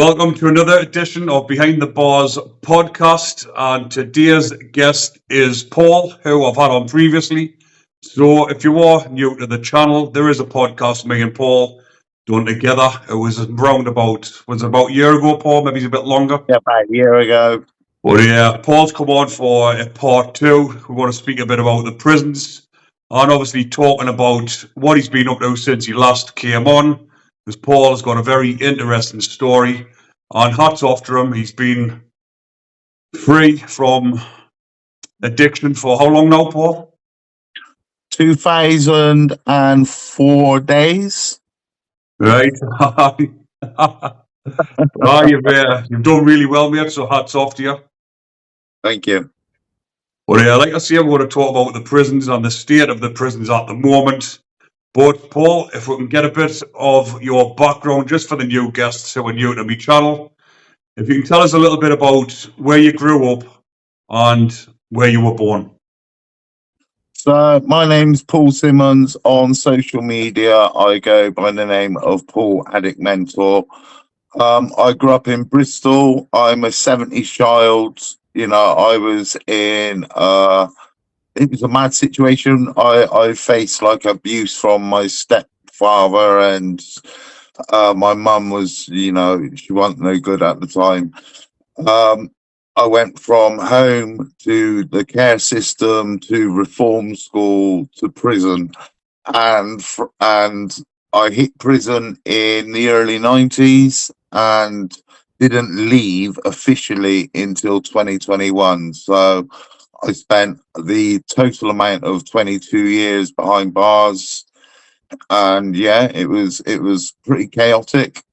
Welcome to another edition of Behind the Bars podcast. And today's guest is Paul, who I've had on previously. So if you are new to the channel, there is a podcast me and Paul done together. It was about a year ago, Paul, maybe it's a bit longer. Yeah, about a year ago. But yeah, Paul's come on for a part two. We want to speak a bit about the prisons and obviously talking about what he's been up to since he last came on. Because Paul's got a very interesting story. And hats off to him. He's been free from addiction for how long now, Paul? 2004 days. Right. You've done really well, mate, so hats off to you. Thank you. But like I say, we're going to talk about the prisons and the state of the prisons at the moment. But Paul, if we can get a bit of your background just for the new guests who are new to my channel, if you can tell us a little bit about where you grew up and where you were born. So my name's Paul Simmons. On social media, I go by the name of Paul Addict Mentor. I grew up in Bristol. I'm a 70s child. You know, I was in it was a mad situation. I faced like abuse from my stepfather, and my mum was, you know, she wasn't no good at the time. I went from home to the care system to reform school to prison, and I hit prison in the early 90s and didn't leave officially until 2021. So I spent the total amount of 22 years behind bars, and yeah, it was pretty chaotic.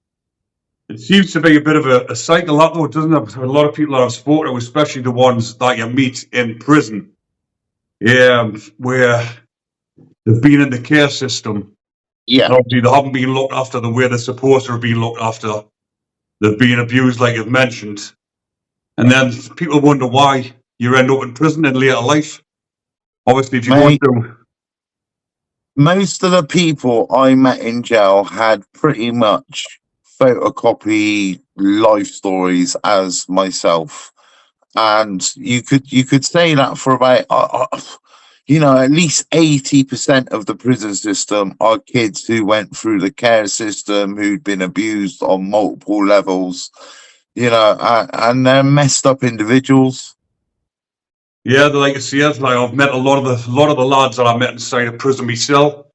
It seems to be a bit of a cycle, that though, doesn't it? A lot of people that I've spoken to, especially the ones that you meet in prison, where they've been in the care system. Yeah, obviously they haven't been looked after the way they're supposed to have been looked after. They've been abused, like you've mentioned, and then people wonder why you end up in prison in later life. Obviously, if you go through. Most of the people I met in jail had pretty much photocopy life stories as myself, and you could say that for about you know, at least 80% of the prison system are kids who went through the care system, who'd been abused on multiple levels, you know, and they're messed up individuals. Yeah, like I say, like I've met a lot of the lads that I met inside of prison myself,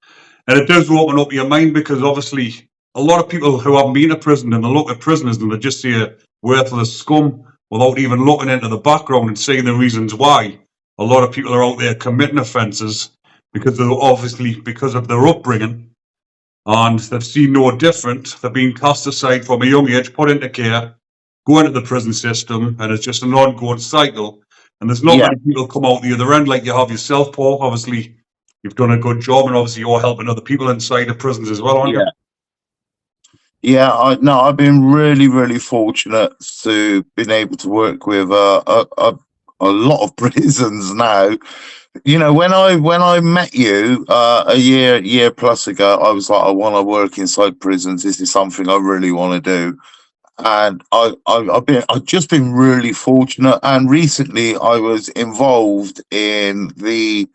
and it does open up your mind, because obviously a lot of people who haven't been to prison and they look at prisoners and they just see a worthless scum without even looking into the background and seeing the reasons why a lot of people are out there committing offences, because of their upbringing, and they've seen no different. They're being cast aside from a young age, put into care, go into the prison system, and it's just an ongoing cycle. And there's not many people come out the other end like you have yourself, Paul. Obviously, you've done a good job, and obviously you're helping other people inside the prisons as well, aren't you? Yeah, I've been really, really fortunate to been able to work with a lot of prisons now. You know, when I met you a year plus ago, I was like, I want to work inside prisons. This is something I really want to do. And I've just been really fortunate. And recently I was involved in the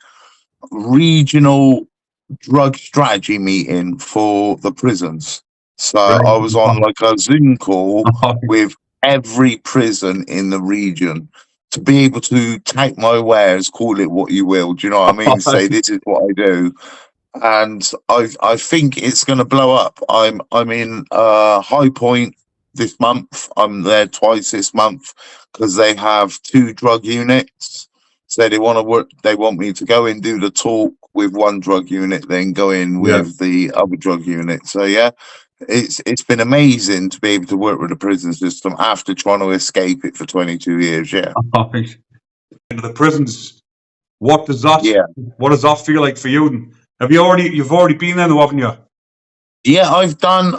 regional drug strategy meeting for the prisons. So I was on like a Zoom call with every prison in the region to be able to take my wares, call it what you will. Do you know what I mean? Say this is what I do. And I think it's going to blow up. I'm in High Point this month. I'm there twice this month because they have 2 drug units. So they want me to go and do the talk with one drug unit, then go in with the other drug unit. So yeah, it's been amazing to be able to work with the prison system after trying to escape it for 22 years. Yeah. Into the prisons, what does that feel like for you? You've already been there though, haven't you? Yeah, I've done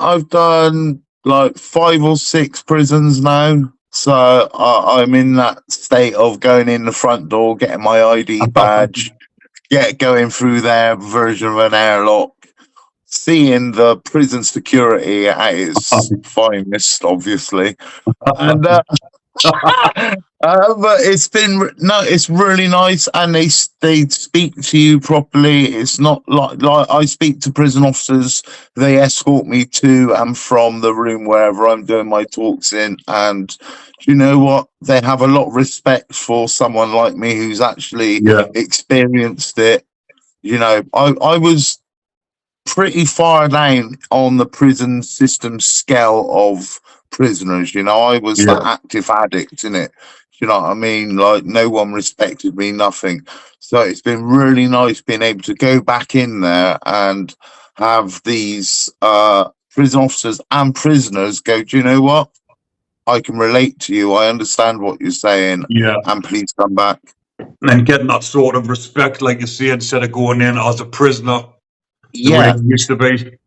like 5 or 6 prisons now. So I'm in that state of going in the front door, getting my ID badge, going through their version of an airlock, seeing the prison security at its finest, obviously, and but it's really nice, and they speak to you properly. It's not like I speak to prison officers. They escort me to and from the room wherever I'm doing my talks in, and you know what? They have a lot of respect for someone like me who's actually Yeah. experienced it. You know, I was pretty far down on the prison system scale of prisoners. You know, I was the active addict in it. You know what I mean? Like, no one respected me, nothing. So it's been really nice being able to go back in there and have these prison officers and prisoners go, do you know what? I can relate to you. I understand what you're saying. Yeah. And please come back. And getting that sort of respect, like you say, instead of going in as a prisoner, the way Yeah. it used to be.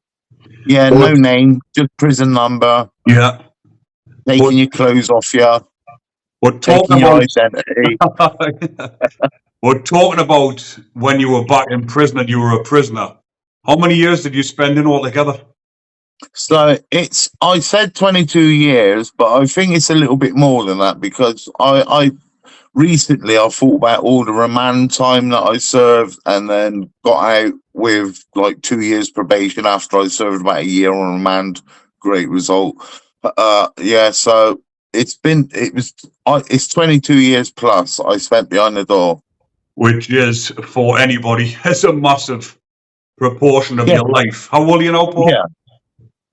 Yeah, But- no name, just prison number, Yeah. taking your clothes off you, But taking talking your about identity. But talking about when you were back in prison and you were a prisoner, how many years did you spend in altogether? So I said 22 years, but I think it's a little bit more than that, because I recently I thought about all the remand time that I served, and then got out with like 2 years probation after I served about a year on remand. Great result. Yeah, so it's 22 years plus I spent behind the door. Which is, for anybody, it's a massive proportion of your life. How old are you now, Paul? Yeah.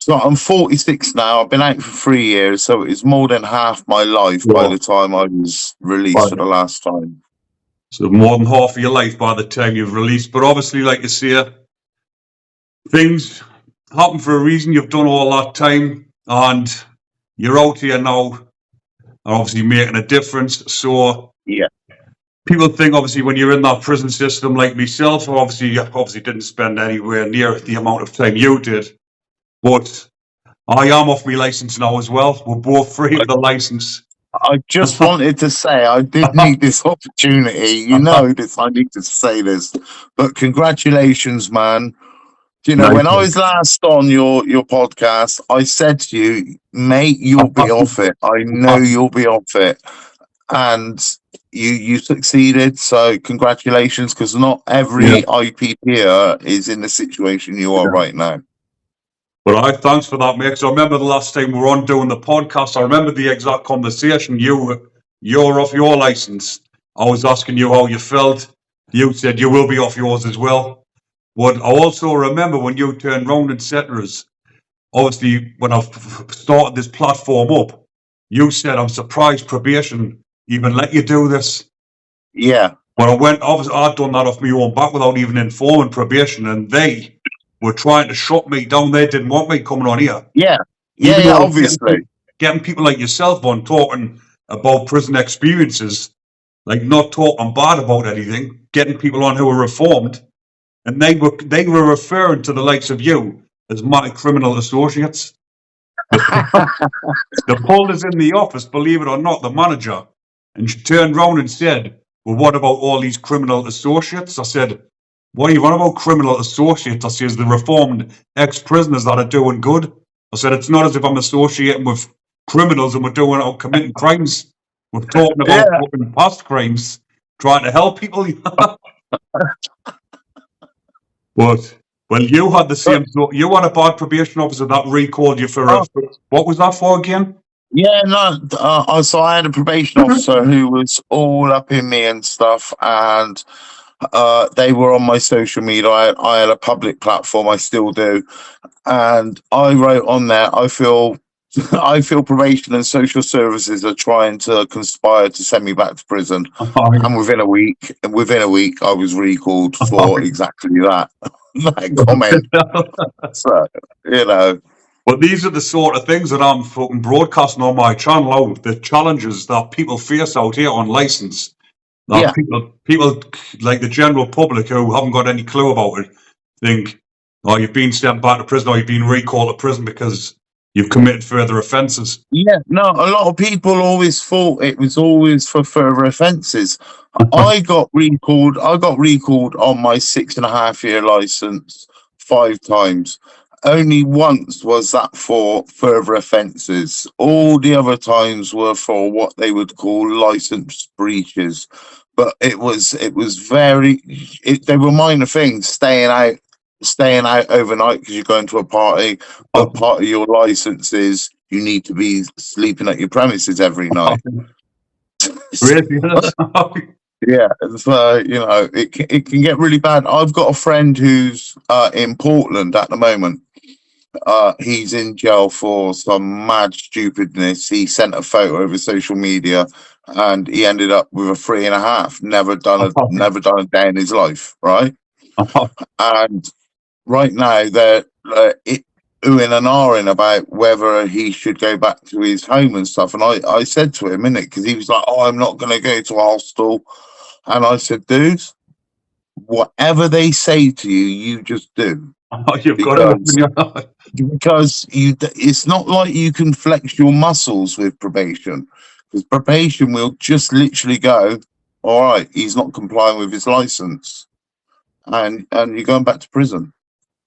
So I'm 46 now. I've been out for 3 years, so it's more than half my life by the time I was released for the last time. So more than half of your life by the time you've released. But obviously, like you say, things happen for a reason. You've done all that time, and you're out here now, and obviously making a difference. So yeah, people think obviously when you're in that prison system, like myself, who obviously didn't spend anywhere near the amount of time you did, but I am off my license now as well. We're both free of the license. I just wanted to say I did need this opportunity. You know this. I need to say this, but congratulations, man. You know, when I was last on your podcast, I said to you, mate, you'll be off it. I know you'll be off it, and you succeeded. So congratulations, because not every IPPer is in the situation you are right now. But thanks for that, mate. 'Cause I remember the last time we were on doing the podcast, I remember the exact conversation. You're off your license. I was asking you how you felt. You said you will be off yours as well. But I also remember when you turned round and said to us, obviously, when I started this platform up, you said, I'm surprised probation even let you do this. Yeah. But I'd done that off my own back without even informing probation, and they were trying to shut me down. They didn't want me coming on here. Yeah. Even Yeah, though obviously. Getting people like yourself on talking about prison experiences, like not talking bad about anything, getting people on who are reformed, and they were referring to the likes of you as my criminal associates. The pulled us in the office, believe it or not, the manager, and she turned round and said, well, what about all these criminal associates? I said, what are you on about criminal associates? I said, the reformed ex-prisoners that are doing good. I said, it's not as if I'm associating with criminals and we're committing crimes. We're talking about fucking past crimes, trying to help people. But, well, you had the same. You had a bad probation officer that recalled you for what was that for again? Yeah, no. So I had a probation officer who was all up in me and stuff, and they were on my social media. I had a public platform. I still do, and I wrote on there, I feel probation and social services are trying to conspire to send me back to prison. And within a week, I was recalled for exactly that comment. So, you know. But these are the sort of things that I'm fucking broadcasting on my channel, the challenges that people face out here on license. That people like the general public who haven't got any clue about it think, oh, you've been sent back to prison or you've been recalled to prison because you've committed further offences. Yeah, no, a lot of people always thought it was always for further offences. I got recalled on my 6.5 year licence 5 times. Only once was that for further offences. All the other times were for what they would call license breaches. But it was very. They were minor things, staying out overnight because you're going to a party. But part of your license is you need to be sleeping at your premises every night. Really? Yeah, so it can get really bad. I've got a friend who's in Portland at the moment. He's in jail for some mad stupidness. He sent a photo over social media, and he ended up with a 3.5. Never done a day in his life, right? And right now they're oohing and ahhing about whether he should go back to his home and stuff. And I said to him, innit, because he was like, "Oh, I'm not going to go to a hostel." And I said, "Dude, whatever they say to you, you just do." You've got to open your eyes. Because it's not like you can flex your muscles with probation, because probation will just literally go, "All right, he's not complying with his license," and you're going back to prison.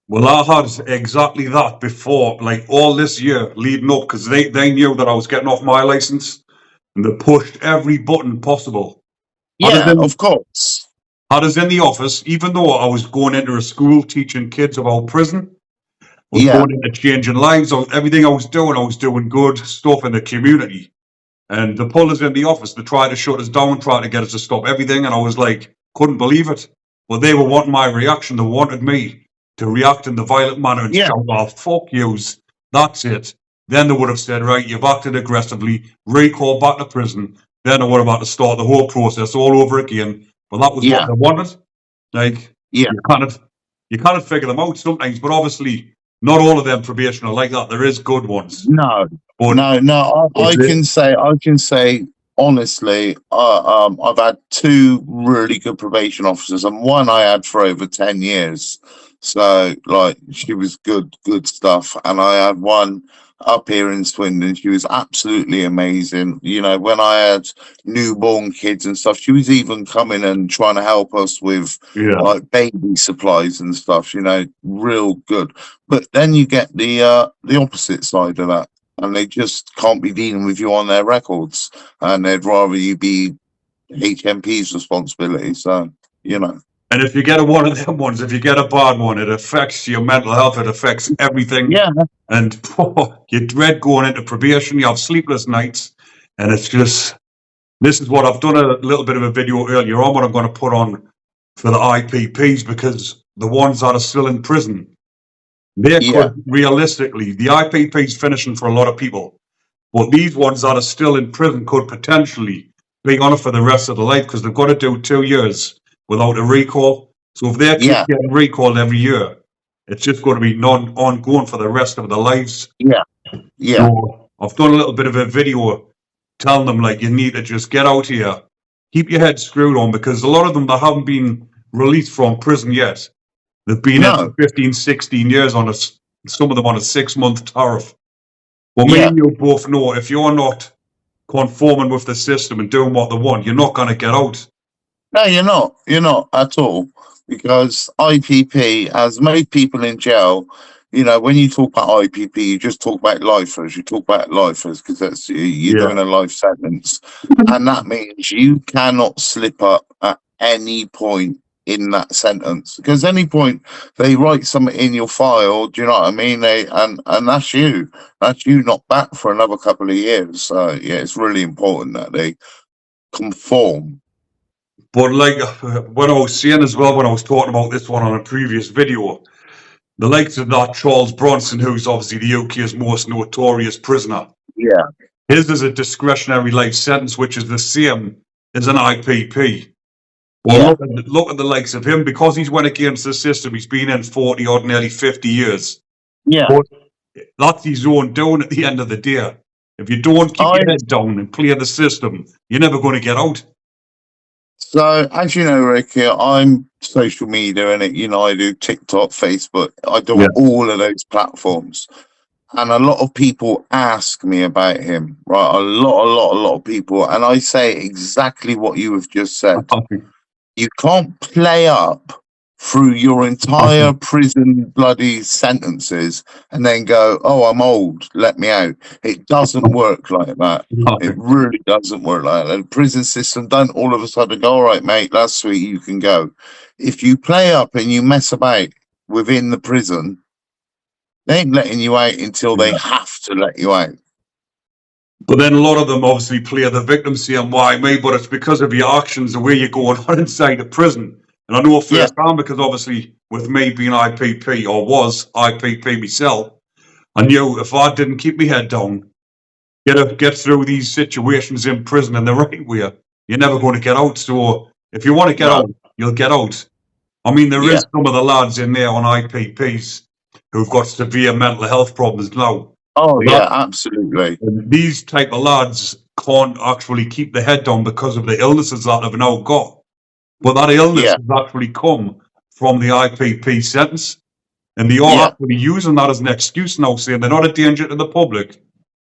Well, I had exactly that before, like all this year leading up, because they knew that I was getting off my license, and they pushed every button possible. Yeah, of course. Had us in the office, even though I was going into a school teaching kids about prison. I was going into changing lives. Everything I was doing good stuff in the community. And the pull us in the office, they tried to shut us down, tried to get us to stop everything. And I was like, couldn't believe it. But they were wanting my reaction. They wanted me to react in the violent manner and shout, "Oh, fuck yous. That's it." Then they would have said, "Right, you've acted aggressively, recall back to prison." Then I would have had to start the whole process all over again. But that was what they wanted. Like, you kind of figure them out sometimes. But obviously, not all of them probation are like that. There is good ones. No. I can say honestly, I've had 2 really good probation officers, and one I had for over 10 years. So, like, she was good stuff. And I had one up here in Swindon. She was absolutely amazing. When I had newborn kids and stuff, she was even coming and trying to help us with like baby supplies and stuff. Real good. But then you get the opposite side of that, and they just can't be dealing with you on their records, and they'd rather you be HMP's responsibility. So, And if you get one of them ones, if you get a bad one, it affects your mental health. It affects everything. Yeah. And you dread going into probation. You have sleepless nights. And it's just, this is what I've done a little bit of a video earlier on, what I'm going to put on for the IPPs, because the ones that are still in prison, they could realistically, the IPP's finishing for a lot of people. But these ones that are still in prison could potentially be on it for the rest of their life, because they've got to do 2 years without a recall. So if they keep getting recalled every year, it's just going to be ongoing for the rest of their lives. So I've done a little bit of a video telling them, like, you need to just get out here, keep your head screwed on, because a lot of them, they haven't been released from prison yet. They've been in for 15, 16 years on some of them on a 6-month tariff. Well, me and you both know, if you're not conforming with the system and doing what they want, you're not going to get out. No, you're not. You're not at all. Because IPP, as most people in jail, when you talk about IPP, you just talk about lifers. You talk about lifers because that's you're doing a life sentence, and that means you cannot slip up at any point in that sentence. Because any point they write something in your file, do you know what I mean? And that's you. That's you not back for another couple of years. So it's really important that they conform. But like when I was saying as well, when I was talking about this one on a previous video, the likes of that Charles Bronson, who's obviously the UK's most notorious prisoner. Yeah. His is a discretionary life sentence, which is the same as an IPP. Well, look at the likes of him, because he's went against the system. He's been in 40 or nearly 50 years. Yeah. But that's his own doing at the end of the day. If you don't keep your head down and clear the system, you're never going to get out. So, as you know, Ricky, I'm social media, and I do TikTok, Facebook. I do all of those platforms. And a lot of people ask me about him, right? A lot of people. And I say exactly what you have just said. You can't play up through your entire prison bloody sentences and then go, oh, I'm old, let me out. It doesn't work like that. It really doesn't work like that. The prison system don't all of a sudden go, all right, mate, that's sweet, you can go. If you play up and you mess about within the prison, they ain't letting you out until they have to let you out. But then a lot of them obviously play the victim saying, why me? But it's because of your actions, the way you're going on inside the prison. And I know firsthand because obviously with me being IPP or was IPP myself, I knew if I didn't keep my head down, get through these situations in prison in the right way, you're never going to get out. So if you want to get out, you'll get out. I mean, there is some of the lads in there on IPPs who've got severe mental health problems now. Oh, yeah, absolutely. And these type of lads can't actually keep their head down because of the illnesses that they've now got. But that illness has actually come from the IPP sentence. And they are actually using that as an excuse now, saying they're not a danger to the public,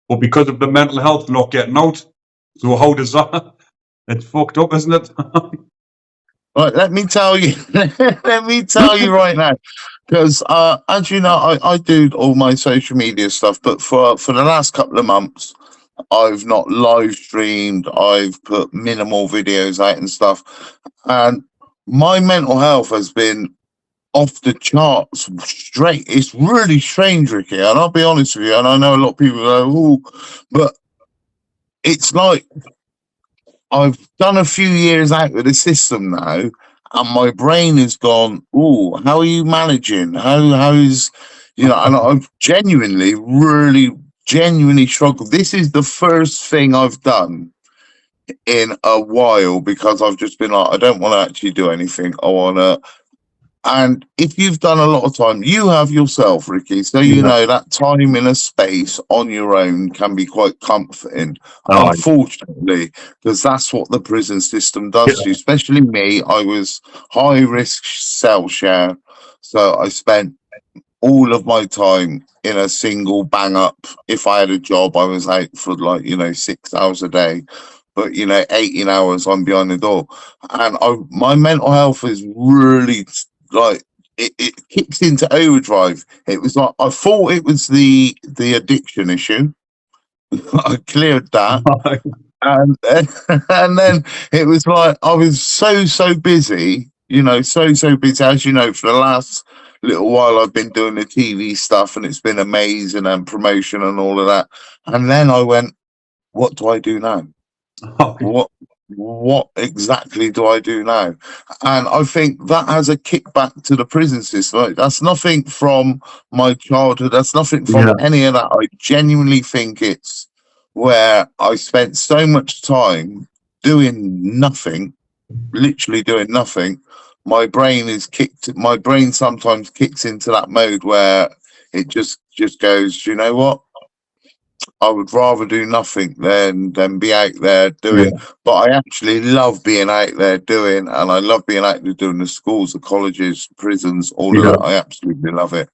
but because of the mental health, not getting out. So how does that? It's fucked up, isn't it? Right, let me tell you, right now, because as you know, I do all my social media stuff, but for the last couple of months, I've not live streamed. I've put minimal videos out and stuff, and my mental health has been off the charts straight. It's really strange, Ricky, and I'll be honest with you, and I know a lot of people go, "Oh," but it's like I've done a few years out with the system now, and my brain has gone, "Oh, how are you managing? How's you know?" And I've genuinely struggled. This is the first thing I've done in a while because I've just been like, I don't want to actually do anything. I want to. And if you've done a lot of time, you have yourself, Ricky. So you know that time in a space on your own can be quite comforting. Unfortunately, because that's what the prison system does to you. Especially me, I was high risk cell share, so I spent all of my time in a single bang up. If I had a job, I was out for 6 hours a day. But 18 hours I'm behind the door, and my mental health is really it kicks into overdrive. It was like I thought it was the addiction issue. I cleared that, and then it was like I was so busy, so busy. As you know, for the last little while, I've been doing the TV stuff, and it's been amazing and promotion and all of that. And then I went, "What do I do now? What exactly do I do now?" And I think that has a kickback to the prison system. Like, that's nothing from my childhood. That's nothing from any of that. I genuinely think it's where I spent so much time doing nothing, literally doing nothing. My brain sometimes kicks into that mode where it just goes, you know what? I would rather do nothing than be out there doing. But I actually love being out there doing, and I love being out there doing the schools, the colleges, prisons, all of that. I absolutely love it.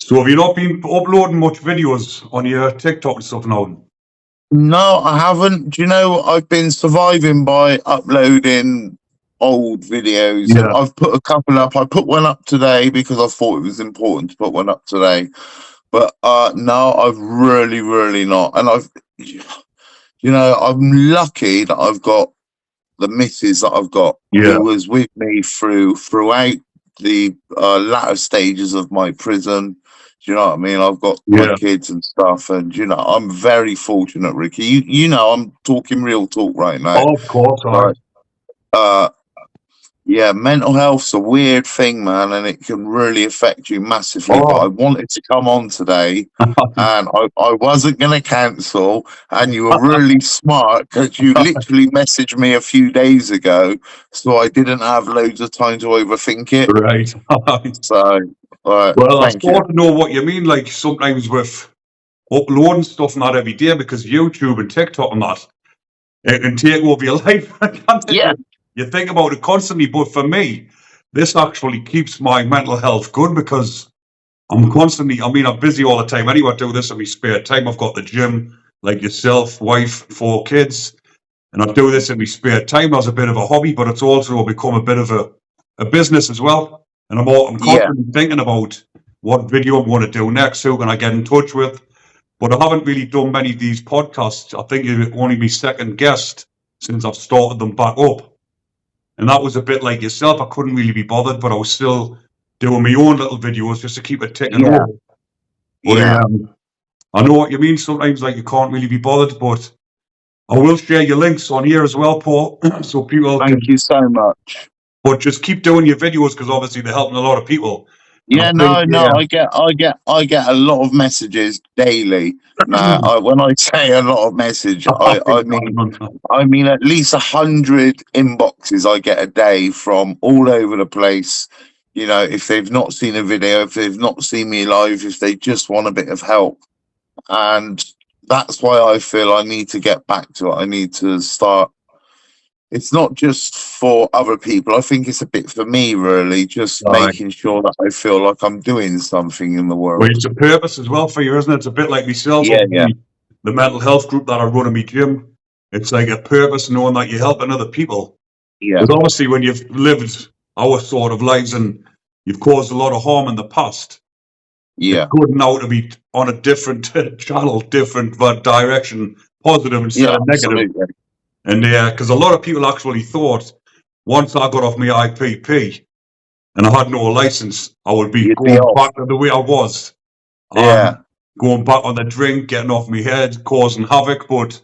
So have you not been uploading much videos on your TikTok and stuff now? No, I haven't. Do you know, I've been surviving by uploading old videos. And I've put a couple up. I put one up today because I thought it was important to put one up today. But no, I've really not. And I'm lucky that I've got the missus that I've got who was with me throughout the latter stages of my prison. Do you know what I mean? I've got my kids and stuff, and I'm very fortunate, Ricky. I'm talking real talk right now. Oh, of course, yeah, mental health's a weird thing, man, and it can really affect you massively. But I wanted to come on today, and I wasn't going to cancel, and you were really smart because you literally messaged me a few days ago, so I didn't have loads of time to overthink it. Right. So, well, I sort of know what you mean, like sometimes with uploading stuff not every day, because YouTube and TikTok and that, it can take over your life. You think about it constantly, but for me, this actually keeps my mental health good because I'm constantly, I'm busy all the time. Anyway, I do this in my spare time. I've got the gym, like yourself, wife, 4 kids, and I do this in my spare time as a bit of a hobby, but it's also become a bit of a business as well. And I'm Yeah, constantly thinking about what video I'm going to do next, who can I get in touch with. But I haven't really done many of these podcasts. I think you're only my second guest since I've started them back up. And that was a bit like yourself. I couldn't really be bothered, but I was still doing my own little videos just to keep it ticking yeah, over. But yeah. I know what you mean. Sometimes like you can't really be bothered, but I will share your links on here as well, Paul, so people can. Thank you so much. But just keep doing your videos because obviously they're helping a lot of people. And I Yeah, think, no, I get a lot of messages daily. Now, when I say a lot of message, I mean at least 100 inboxes I get a day from all over the place. You know, if they've not seen a video, if they've not seen me live, if they just want a bit of help, and that's why I feel I need to get back to it. I need to start. It's not just for other people. I think it's a bit for me, really, just Right. making sure that I feel like I'm doing something in the Well, world. it's a purpose as well for you, isn't it? It's a bit like myself, Yeah, yeah, the mental health group that I run in my gym. It's like a purpose knowing that you're helping other people. yeah, Because obviously, when you've lived our sort of lives and you've caused a lot of harm in the past, it's yeah, good now to be on a different channel, different direction, positive instead yeah, of negative. absolutely. And because a lot of people actually thought once I got off my IPP and I had no license, I would be You'd be going off. back to the way I was. Yeah, Going back on the drink, getting off my head, causing havoc. But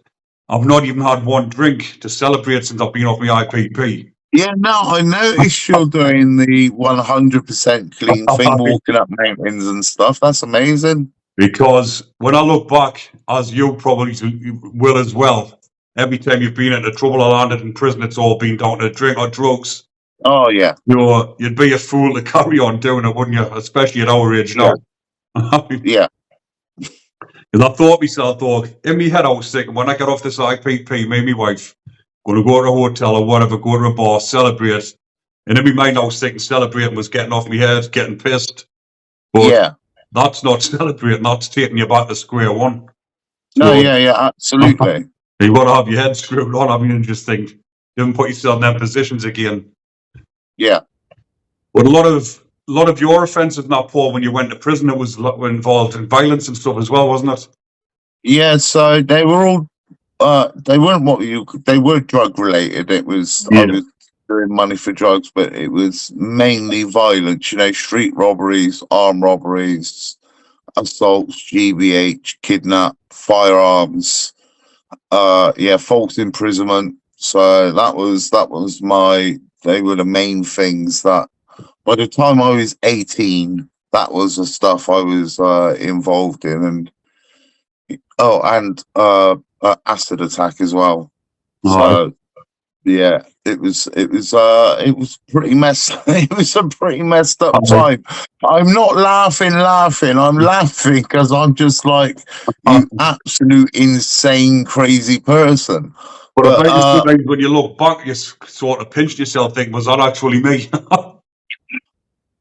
I've not even had one drink to celebrate since I've been off my IPP. yeah. No, I noticed you're doing the 100% clean thing, walking up mountains and stuff. That's amazing. Because when I look back, as you probably will as well, every time you've been into trouble or landed in prison, it's all been down to drink or drugs. Oh yeah, You'd be a fool to carry on doing it, wouldn't you? Especially at our age yeah, now. Because yeah, I thought myself, though, in my head, I was thinking, when I get off this IPP, me and my wife, going to go to a hotel or whatever, go to a bar, celebrate. And in my mind, I was thinking celebrating was getting off my head, getting pissed. But yeah. that's not celebrating, that's taking you back to square one. No, So yeah, yeah, absolutely. you've got to have your head screwed on. I mean, and just think, you haven't put yourself in them positions again. Yeah. But a lot of your offences, not Paul, when you went to prison, it was involved in violence and stuff as well, wasn't it? Yeah, so they were all they weren't they were drug related. It was I was doing money for drugs, but it was mainly violence, you know, street robberies, armed robberies, assaults, GBH, kidnap, firearms, false imprisonment. So they were the main things that by the time I was 18, that was the stuff I was involved in, and acid attack as well. So yeah, it was pretty messed. It was a pretty messed up time. I'm not laughing. I'm laughing because I'm just like, you absolute insane, crazy person. But I bet you sometimes when you look back, you sort of pinched yourself, think, was that actually me?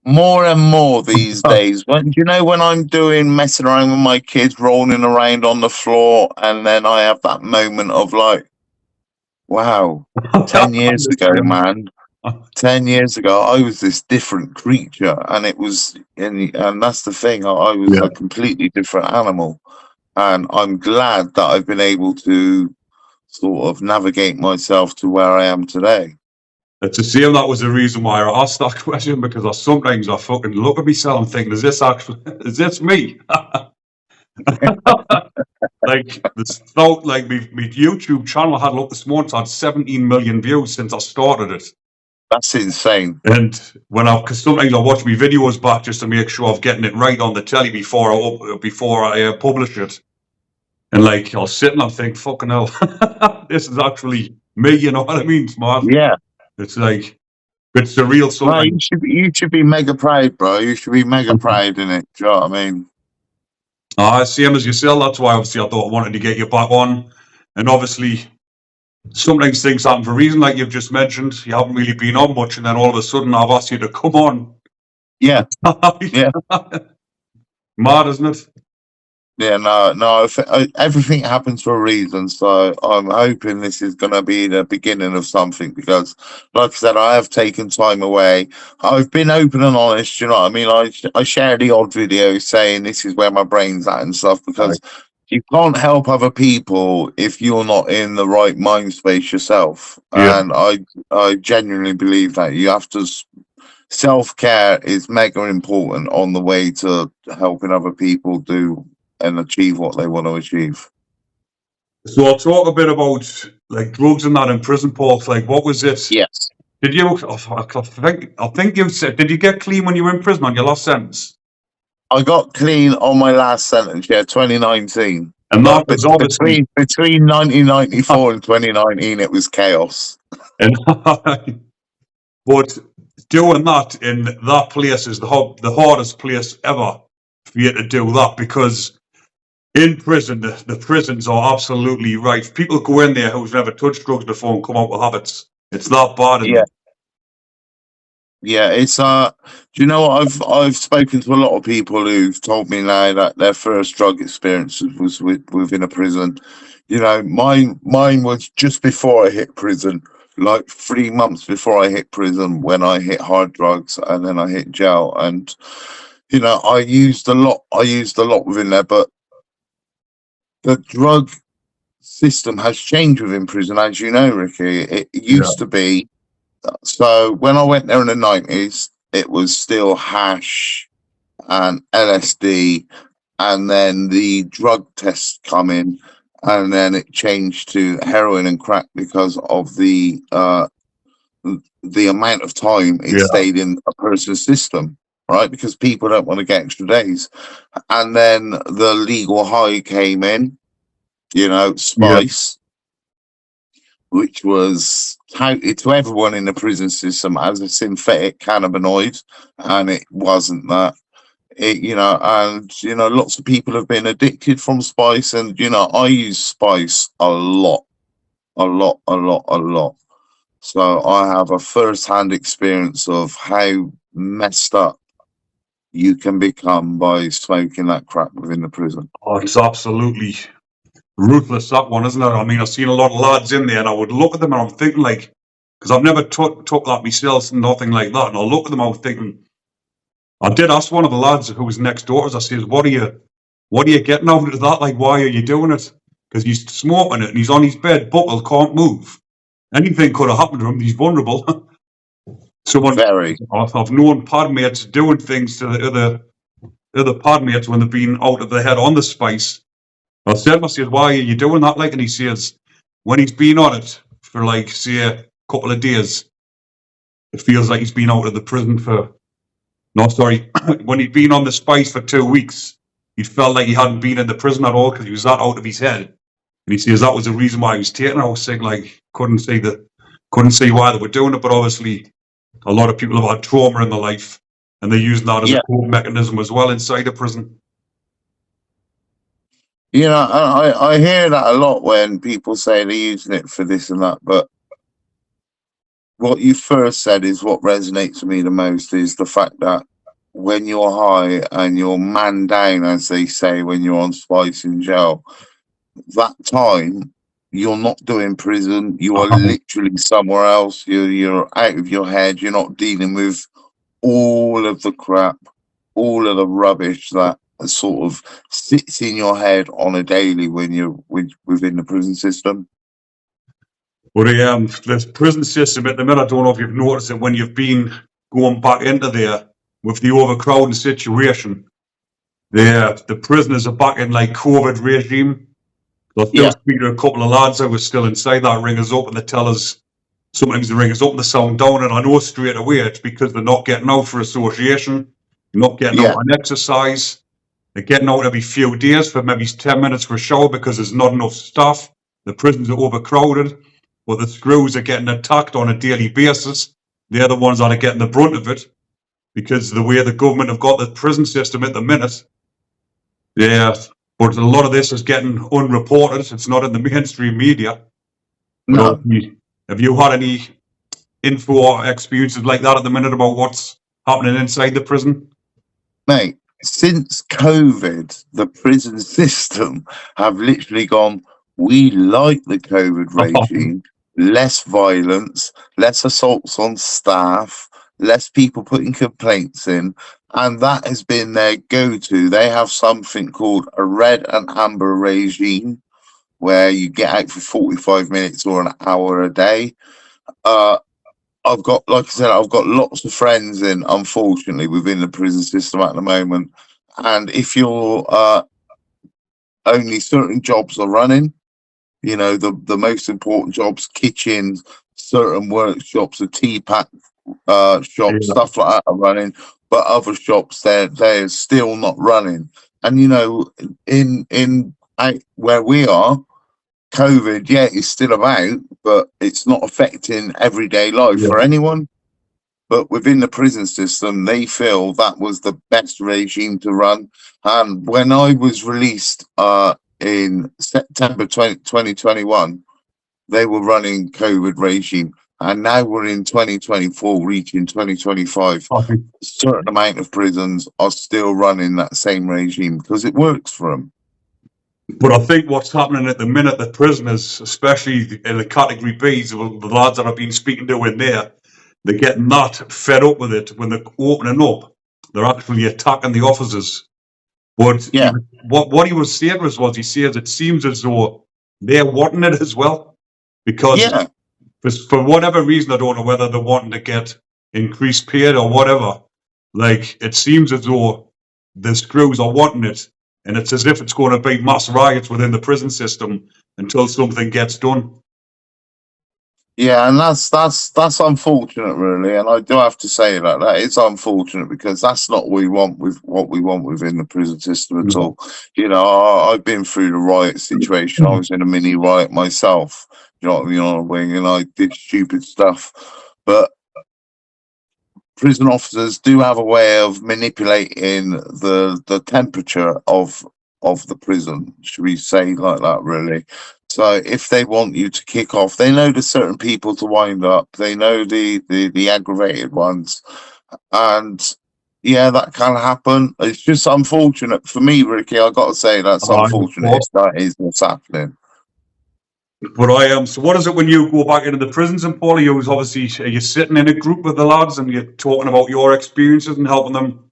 More and more these days. When I'm doing messing around with my kids, rolling around on the floor, and then I have that moment of like, wow, 10 years ago, man. 10 years ago, I was this different creature, and that's the thing. I was a completely different animal, and I'm glad that I've been able to sort of navigate myself to where I am today. It's a shame that was the reason why I asked that question, because I sometimes fucking look at myself and think, is this me? Like this thought, like my YouTube channel had looked this morning, had 17 million views since I started it. That's insane. And because sometimes I watch my videos back just to make sure I'm getting it right on the telly before I publish it. And like I'll sit and I think, fucking hell, this is actually me. You know what I mean? Smart. Yeah. It's like it's surreal. Sometimes you should be mega proud, bro. You should be mega proud in it. Do you know what I mean? Same as yourself. That's why obviously I thought I wanted to get you back on. And obviously sometimes things happen for a reason, like you've just mentioned. You haven't really been on much, and then all of a sudden I've asked you to come on. Yeah. Yeah. Mad, isn't it? Yeah, no. Everything happens for a reason. So I'm hoping this is going to be the beginning of something because, like I said, I have taken time away. I've been open and honest. You know what I mean? I share the odd video saying this is where my brain's at and stuff because Right. you can't help other people if you're not in the right mind space yourself. Yeah. And I genuinely believe that you have to. Self care is mega important on the way to helping other people do and achieve what they want to achieve. So I'll talk a bit about like drugs and that in prison, Paul. Like, what was it? Yes. Did you? I think you said. Did you get clean when you were in prison on your last sentence? I got clean on my last sentence, 2019. And that But was obviously. between 1994 and 2019, it was chaos. And but doing that in that place is the hardest place ever for you to do that because in prison, the prisons are absolutely right. People go in there who've never touched drugs before and come out with habits. It's that bad in Yeah, there. yeah. It's Do you know what? I've spoken to a lot of people who've told me now that their first drug experience was within a prison. You know, mine was just before I hit prison, like 3 months before I hit prison when I hit hard drugs and then I hit jail. And you know, I used a lot. I used a lot within there, but the drug system has changed within prison, as you know, Ricky. It Yeah, used to be so when I went there in the 90s, it was still hash and LSD, and then the drug tests come in, and then it changed to heroin and crack because of the amount of time it yeah, stayed in a person's system, right? Because people don't want to get extra days. And then the legal high came in, you know, yeah. spice, which was touted to everyone in the prison system as a synthetic cannabinoid, and it wasn't that. Lots of people have been addicted from spice, and I use spice a lot, a lot, a lot, a lot. So I have a first-hand experience of how messed up you can become by smoking that crap within the prison. Oh, it's absolutely ruthless, that one, isn't it? I mean, I've seen a lot of lads in there, and I would look at them and I'm thinking, like, because I've never took that myself and nothing like that. And I look at them, I was thinking, I did ask one of the lads who was next door, as I says, what are you getting out of that? Like, why are you doing it? Because he's smoking it and he's on his bed, buckled, can't move. Anything could have happened to him. He's vulnerable. Someone, Very. I've known pad mates doing things to the other pad mates when they've been out of their head on the spice. I said, why are you doing that? Like, and he says, when he's been on it for like, say, a couple of days, it feels like he's been out of the prison for, no, sorry, when he'd been on the spice for 2 weeks, he felt like he hadn't been in the prison at all because he was that out of his head. And he says that was the reason why he was taken. I was saying, like, couldn't see why they were doing it, but obviously a lot of people have had trauma in their life and they're using that as a Yeah. coping mechanism as well inside a prison. I hear that a lot when people say they're using it for this and that, but what you first said is what resonates with me the most is the fact that when you're high and you're man down, as they say, when you're on spice in jail, that time you're not doing prison. You are literally somewhere else. You're out of your head. You're not dealing with all of the crap, all of the rubbish that sort of sits in your head on a daily when you're within the prison system. But the prison system at the minute, I don't know if you've noticed it when you've been going back into there with the overcrowding situation. The prisoners are back in like COVID regime. So I still speak to a couple of lads who were still inside that ring us up and they tell us sometimes they ring us up and they sound down and I know straight away it's because they're not getting out for association, not getting out on exercise, they're getting out every few days for maybe 10 minutes for a shower because there's not enough staff. The prisons are overcrowded, but the screws are getting attacked on a daily basis. They're the ones that are getting the brunt of it because the way the government have got the prison system at the minute. Yeah, but a lot of this is getting unreported. It's not in the mainstream media. No. But have you had any info or experiences like that at the minute about what's happening inside the prison? Mate, since COVID, the prison system have literally gone, we like the COVID regime, less violence, less assaults on staff, less people putting complaints in. And that has been their go to. They have something called a red and amber regime where you get out for 45 minutes or an hour a day. Uh, I've got, like I said, I've got lots of friends in, unfortunately, within the prison system at the moment. And if you're only certain jobs are running, you know, the most important jobs, kitchens, certain workshops, a teapot shop, stuff like that are running, but other shops they're still not running. And you know, in where we are, COVID, yeah, is still about, but it's not affecting everyday life for anyone. But within the prison system, they feel that was the best regime to run. And when I was released in September 2021, they were running COVID regime. And now we're in 2024, reaching 2025. A certain amount of prisons are still running that same regime because it works for them. But I think what's happening at the minute, the prisoners, especially in the category Bs, the lads that I've been speaking to in there, they're getting that fed up with it when they're opening up. They're actually attacking the officers. But yeah, what he was saying was he says it seems as though they're wanting it as well. Because for whatever reason, I don't know whether they're wanting to get increased pay or whatever. Like, it seems as though the screws are wanting it. And it's as if it's going to be mass riots within the prison system until something gets done. Yeah, and that's unfortunate, really. And I do have to say that it's unfortunate because that's not what we want within the prison system at all. You know, I've been through the riot situation. I was in a mini riot myself. You know what I mean? And I did stupid stuff, but prison officers do have a way of manipulating the temperature of the prison, should we say like that, really. So if they want you to kick off, they know the certain people to wind up. They know the aggravated ones, and yeah, that can happen. It's just unfortunate for me, Ricky. I got to say that's unfortunate. That is what's happening. But I am. So, what is it when you go back into the prisons? And Paul, you obviously are you sitting in a group with the lads and you're talking about your experiences and helping them?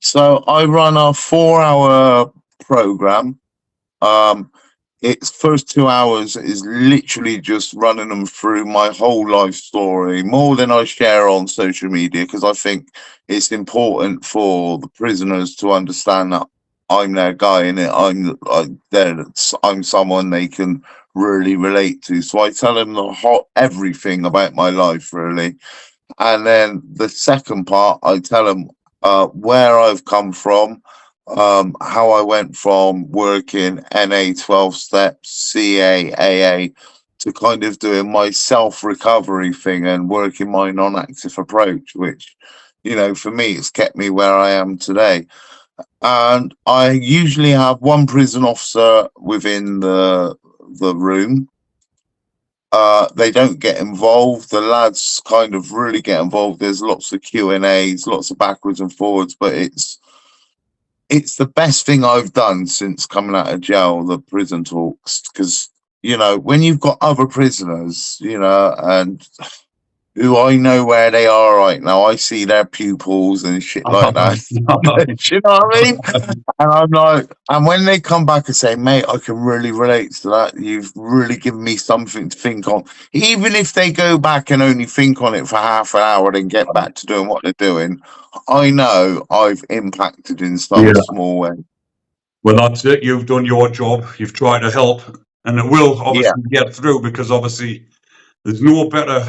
So I run a 4-hour program. Its first 2 hours is literally just running them through my whole life story, more than I share on social media, because I think it's important for the prisoners to understand that I'm their guy in it. I'm someone they can really relate to. So I tell them everything about my life, really. And then the second part, I tell them where I've come from, how I went from working NA 12 steps, CA, AA, to kind of doing my self-recovery thing and working my non-active approach, which, you know, for me, it's kept me where I am today. And I usually have one prison officer within the room. They don't get involved. The lads kind of really get involved. There's lots of Q&As, lots of backwards and forwards, but it's the best thing I've done since coming out of jail, the prison talks, because, you know, when you've got other prisoners, you know, and who I know where they are right now, I see their pupils and shit like that. You know what I mean? And I'm like, and when they come back and say, mate, I can really relate to that. You've really given me something to think on. Even if they go back and only think on it for half an hour and get back to doing what they're doing, I know I've impacted in some small way. Well, that's it. You've done your job. You've tried to help, and it will obviously get through, because obviously there's no better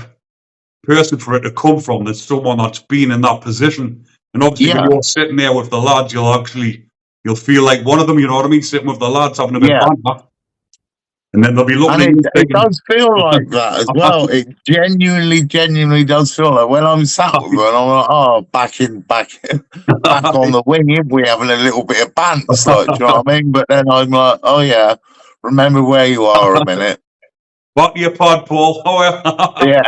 person for it to come from than someone that's been in that position. And obviously when you're sitting there with the lads, you'll feel like one of them, you know what I mean? Sitting with the lads, having a bit of banter. And then they'll be looking at you. It does feel like that as well. It genuinely does feel like when I'm sat with them, I'm like, oh, back on the wing, we're having a little bit of banter, like, do you know what I mean? But then I'm like, oh yeah, remember where you are a minute. Back to your pod, Paul. Oh, yeah.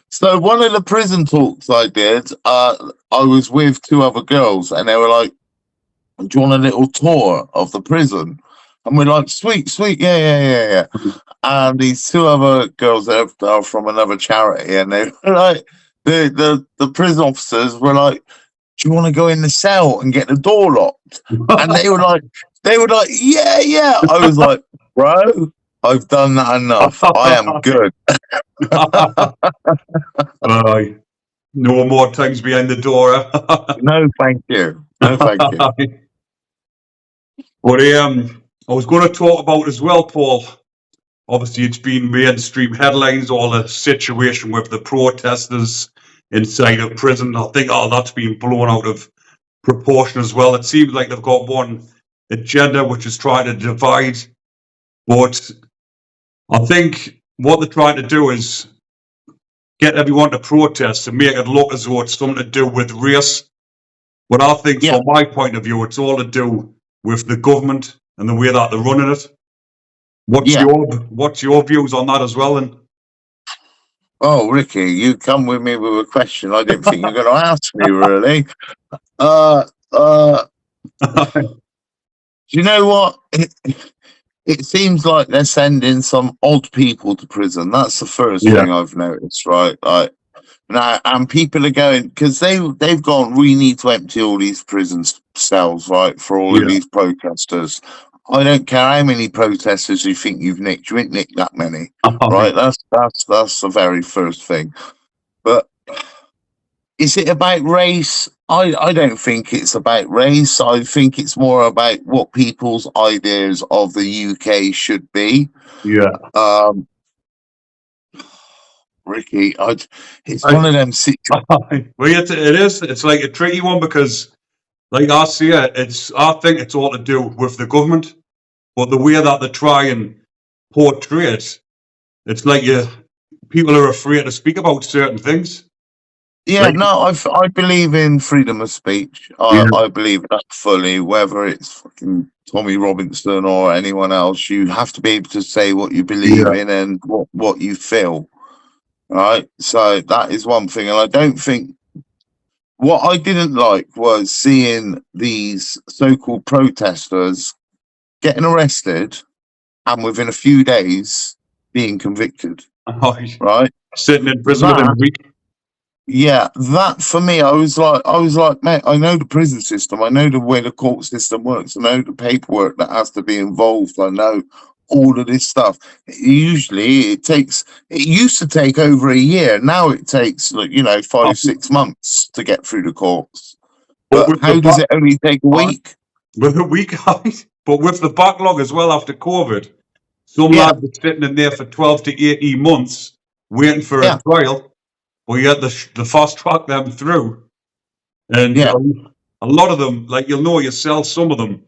So one of the prison talks I did, I was with two other girls, and they were like, "Do you want a little tour of the prison?" And we're like, "Sweet, sweet, yeah, yeah, yeah, yeah." And these two other girls that are from another charity, and they were like, the prison officers were like, "Do you want to go in the cell and get the door locked?" And they were like, "Yeah, yeah." I was like, "Bro, I've done that enough. I am good." No more times behind the door. No, thank you. No, thank you. But I was going to talk about as well, Paul. Obviously, it's been mainstream headlines, all the situation with the protesters inside of prison. I think all that's been blown out of proportion as well. It seems like they've got one agenda which is trying to divide, but I think what they're trying to do is get everyone to protest and make it look as though it's something to do with race. But I think, Yeah. from my point of view, it's all to do with the government and the way that they're running it. What's Yeah. your views on that as well? And Oh, Ricky, you come with me with a question I didn't think you were going to ask me, really. Do you know what? It seems like they're sending some odd people to prison. That's the first thing I've noticed, right? Like, now, and people are going, because they've gone, we need to empty all these prison cells, right, for all of these protesters. I don't care how many protesters you think you've nicked. You ain't nicked that many, right? That's the very first thing. But is it about race? I don't think it's about race. I think it's more about what people's ideas of the UK should be. Yeah. Ricky, it's one of them situations. Well, it is. It's like a tricky one because, like I see it, I think it's all to do with the government, but the way that they try and portray it, it's like people are afraid to speak about certain things. Yeah, Like, no, I believe in freedom of speech. I believe that fully. Whether it's fucking Tommy Robinson or anyone else, you have to be able to say what you believe in and what you feel. Right. So that is one thing, and I don't think what I didn't like was seeing these so-called protesters getting arrested and within a few days being convicted. Right. Sitting in prison within a week. Yeah, that for me, I was like, mate, I know the prison system. I know the way the court system works. I know the paperwork that has to be involved. I know all of this stuff. Usually it used to take over a year. Now it takes, like, 5, 6 months to get through the courts. But how does it only take a week? With a week, but with the backlog as well after COVID, some lads are sitting in there for 12 to 18 months waiting for a trial. Well, you had the fast track them through, and a lot of them, like you'll know yourself, some of them,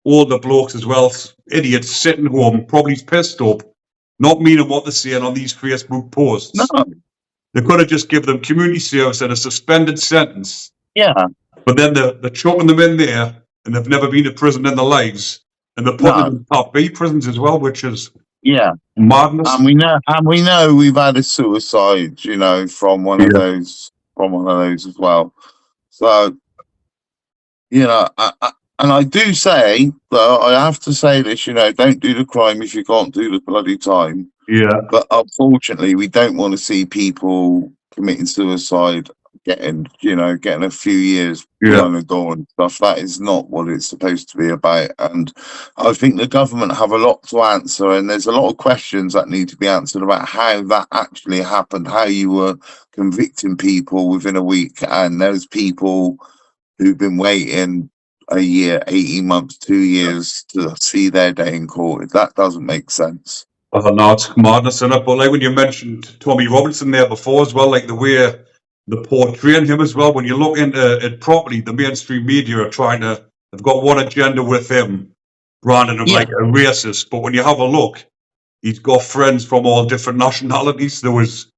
older blokes as well, idiots sitting home, probably pissed up, not meaning what they're saying on these Facebook posts. No. They could have just given them community service and a suspended sentence. Yeah. But then they're chucking them in there, and they've never been to prison in their lives, and they're putting them in Part B prisons as well, which is madness. And we know we've had a suicide, from one of those, as well. So, and I do say, though, I have to say this, don't do the crime if you can't do the bloody time. Yeah. But unfortunately, we don't want to see people committing suicide getting a few years behind the door and stuff. That is not what it's supposed to be about. And I think the government have a lot to answer, and there's a lot of questions that need to be answered about how that actually happened, how you were convicting people within a week, and those people who've been waiting a year, 18 months, 2 years to see their day in court. That doesn't make sense. No, it's madness in it. But like when you mentioned Tommy Robinson there before as well, like the way they're portraying him as well, when you look into it properly, the mainstream media are they've got one agenda with him, branding him like a racist. But when you have a look, he's got friends from all different nationalities. There was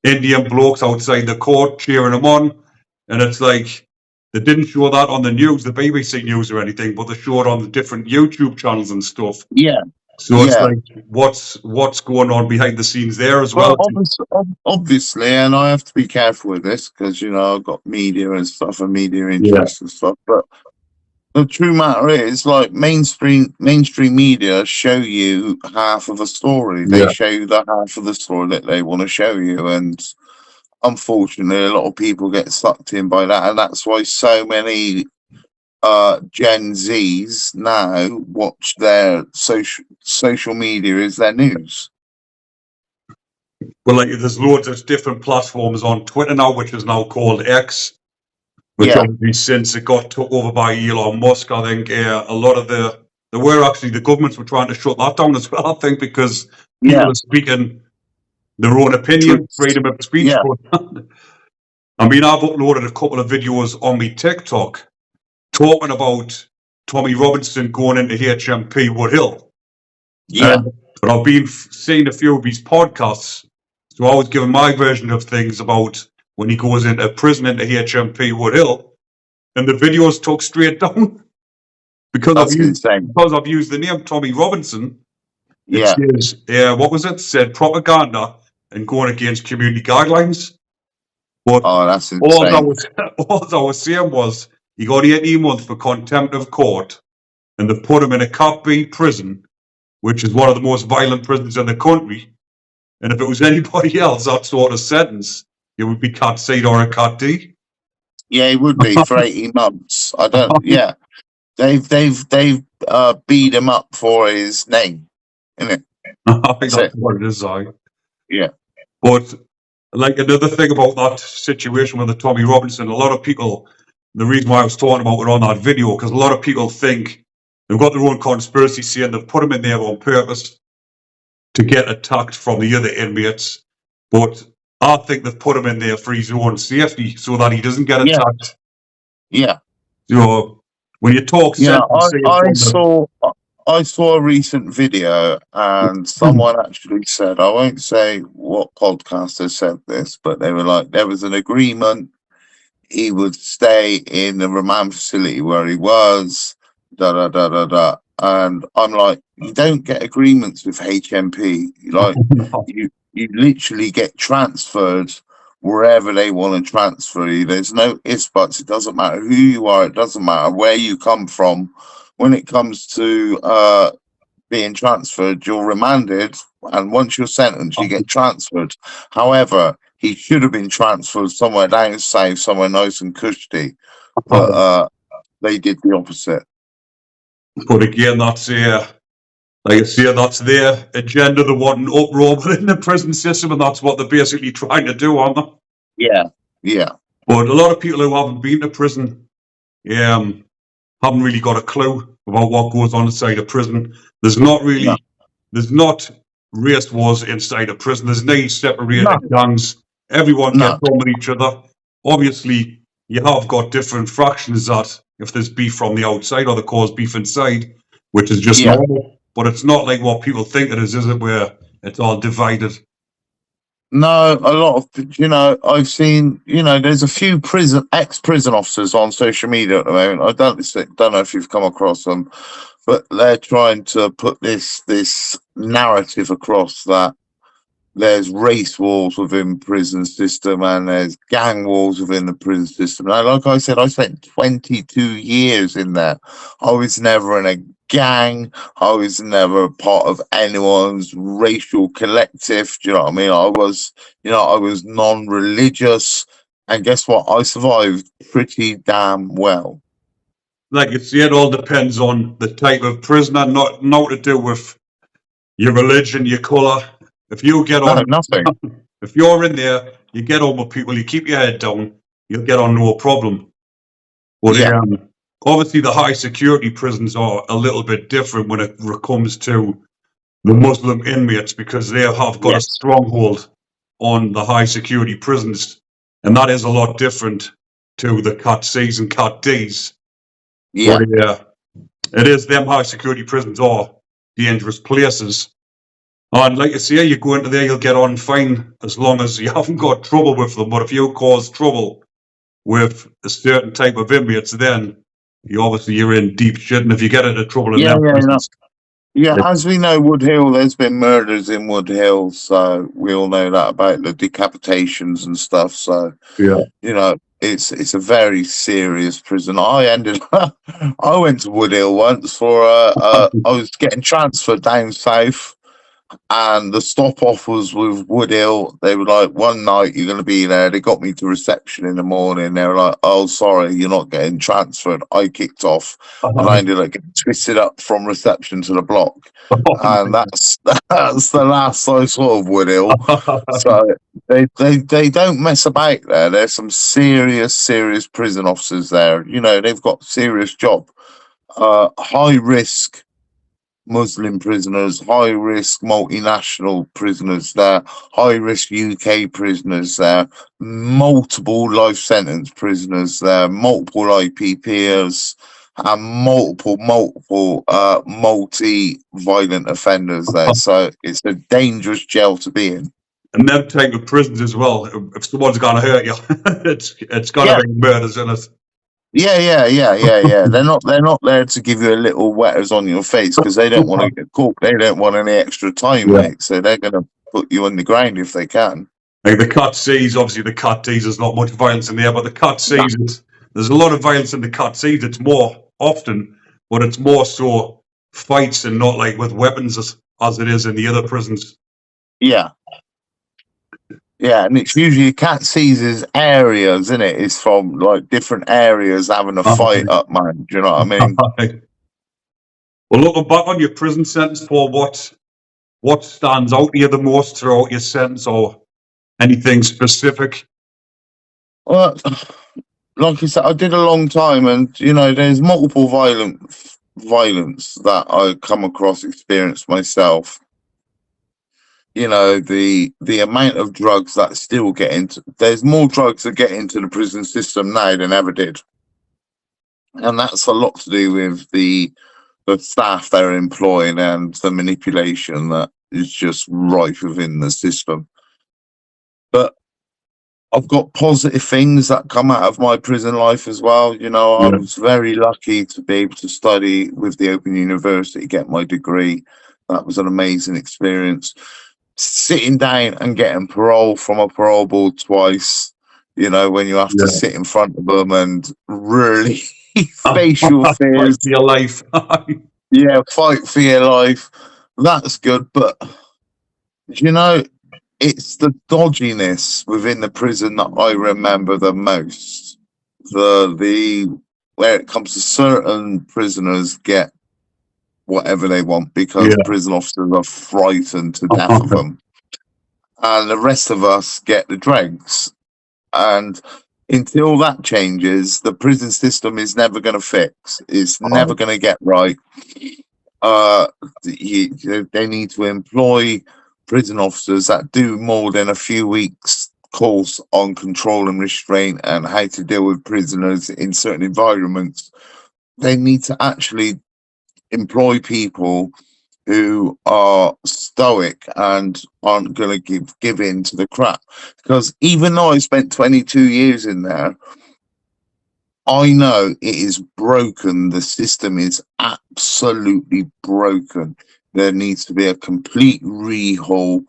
Indian blokes outside the court cheering him on. And it's like, they didn't show that on the news, the BBC news or anything, but they showed it on the different YouTube channels and stuff. Yeah. So it's Yeah. like, what's going on behind the scenes there as well? Well, obviously, and I have to be careful with this because I've got media and stuff and media Yeah, interests and stuff. But the true matter is, like mainstream media show you half of a story. They yeah. show you the half of the story that they want to show you, and unfortunately, a lot of people get sucked in by that, and that's why so many Gen Zs now watch their social media as their news. Well, like there's loads of different platforms on Twitter now, which is now called X, which Yeah, obviously since it got took over by Elon Musk, I think a lot of there were actually the governments were trying to shut that down as well. I think because yeah, people are speaking their own opinion, truth. freedom of speech. Yeah, But I mean, I've uploaded a couple of videos on my TikTok talking about Tommy Robinson going into HMP Woodhill. yeah, But I've been seeing a few of his podcasts, so I was giving my version of things about when he goes into prison into HMP Woodhill, and the videos took straight down because that's insane. I've used the name Tommy Robinson. It Yeah. says, what was it? Said propaganda and going against community guidelines. But Oh, that's all I insane. was all I was saying was he got 18 months for contempt of court, and they put him in a Cat B prison, which is one of the most violent prisons in the country. And if it was anybody else, that sort of sentence, it would be Cat C or a Cat D. Yeah, it would be for 18 months. I don't. Yeah, they've beat him up for his name, isn't it? I think That's that's it. what it is. Yeah, But like another thing about that situation with the Tommy Robinson, a lot of people, the reason why I was talking about it on that video, because a lot of people think they've got their own conspiracy saying they've put him in there on purpose to get attacked from the other inmates. But I think they've put him in there for his own safety so that he doesn't get yeah, attacked. yeah. So when you talk Yeah, sense, say it I from the saw a recent video, and someone actually said, I won't say what podcaster said this, but they were like, there was an agreement. He would stay in the remand facility where he was, da da da da da. And I'm like, you don't get agreements with HMP. Like, you literally get transferred wherever they want to transfer you. There's no ifs, buts. It doesn't matter who you are. It doesn't matter where you come from. When it comes to being transferred, you're remanded, and once you're sentenced, you get transferred. However, he should have been transferred somewhere down south, somewhere nice and cushy, but they did the opposite. But again, that's like I say, that's their agenda. They want an uproar within the prison system, and that's what they're basically trying to do, aren't they? Yeah, yeah, But a lot of people who haven't been to prison haven't really got a clue about what goes on inside a prison. There's not no, race wars inside a prison. There's no separated no, gangs. Everyone gets no. on with each other. Obviously, you have got different fractions that if there's beef from the outside or they cause beef inside, which is just Yeah. normal. But it's not like what people think it is it? Where it's all divided. No, a lot of I've seen there's a few ex-prison officers on social media at the moment. I don't know if you've come across them, but they're trying to put this narrative across that there's race wars within prison system and there's gang wars within the prison system. Now, like I said, I spent 22 years in there. I was never in a gang. I was never part of anyone's racial collective. Do you know what I mean? I was non-religious, and guess what? I survived pretty damn well. Like you see, it all depends on the type of prisoner, not to do with your religion, your colour. If you get No, on, nothing. if you're in there, you get on with people, you keep your head down, you'll get on no problem. But Yeah. obviously, the high security prisons are a little bit different when it comes to the Muslim inmates because they have got a Yes. stronghold on the high security prisons, and that is a lot different to the Cat Cs and Cat Ds. Yeah. But it is them high security prisons are dangerous places. And like I say, you go into there, you'll get on fine as long as you haven't got trouble with them. But if you cause trouble with a certain type of inmates, then you're in deep shit. And if you get into trouble in Yeah, them yeah, no. prisons, Yeah, as we know, Wood Hill, there's been murders in Wood Hill, so we all know that about the decapitations and stuff. So, Yeah. you know, it's a very serious prison. I ended up, I went to Wood Hill once for I was getting transferred down south, and the stop off was with Wood Hill. They were like, one night you're going to be there. They got me to reception in the morning. They were like, oh, sorry, you're not getting transferred. I kicked off, and I ended up getting twisted up from reception to the block. And that's the last I saw of Wood Hill. So they don't mess about there. There's some serious prison officers there. You know, they've got serious job. High risk Muslim prisoners, high risk multinational prisoners there, high risk UK prisoners there, multiple life sentence prisoners there, multiple IPPers, and multiple multi violent offenders there. So it's a dangerous jail to be in. And them type of prisons as well. If someone's gonna hurt you, it's gotta Yeah. be murders in it. Yeah. They're not there to give you a little wetters on your face because they don't want to get caught. They don't want any extra time, Yeah. mate. So they're gonna put you on the ground if they can. Like the cut C's, obviously the cut D's, there's not much violence in there, but the cut C's, there's a lot of violence in the cut C's. It's more often, but it's more so fights and not like with weapons as it is in the other prisons. Yeah. Yeah, and it's usually cat seizes areas, isn't it? It's from like different areas having a fight up, man. Do you know what I mean? Well, looking back on your prison sentence, Paul, what stands out to you the most throughout your sentence, or anything specific? Well, like I said, I did a long time, and you know, there's multiple violence that I come across, experienced myself. You know, the amount of drugs that still get into, there's more drugs that get into the prison system now than ever did, and that's a lot to do with the staff they're employing and the manipulation that is just rife within the system. But I've got positive things that come out of my prison life as well. You know, I was very lucky to be able to study with the Open University, get my degree. That was an amazing experience. Sitting down and getting parole from a parole board twice, you know, when you have to sit in front of them and really face your fears. Fight for your life. Yeah, fight for your life. That's good. But, you know, it's the dodginess within the prison that I remember the most. The where it comes to certain prisoners get whatever they want because prison officers are frightened to death of them, and the rest of us get the dregs. And until that changes, the prison system is never going to fix. It's never going to get right. They need to employ prison officers that do more than a few weeks course on control and restraint and how to deal with prisoners in certain environments. They need to actually employ people who are stoic and aren't going to give in to the crap. Because even though I spent 22 years in there, I know it is broken. The system is absolutely broken. There needs to be a complete rehaul.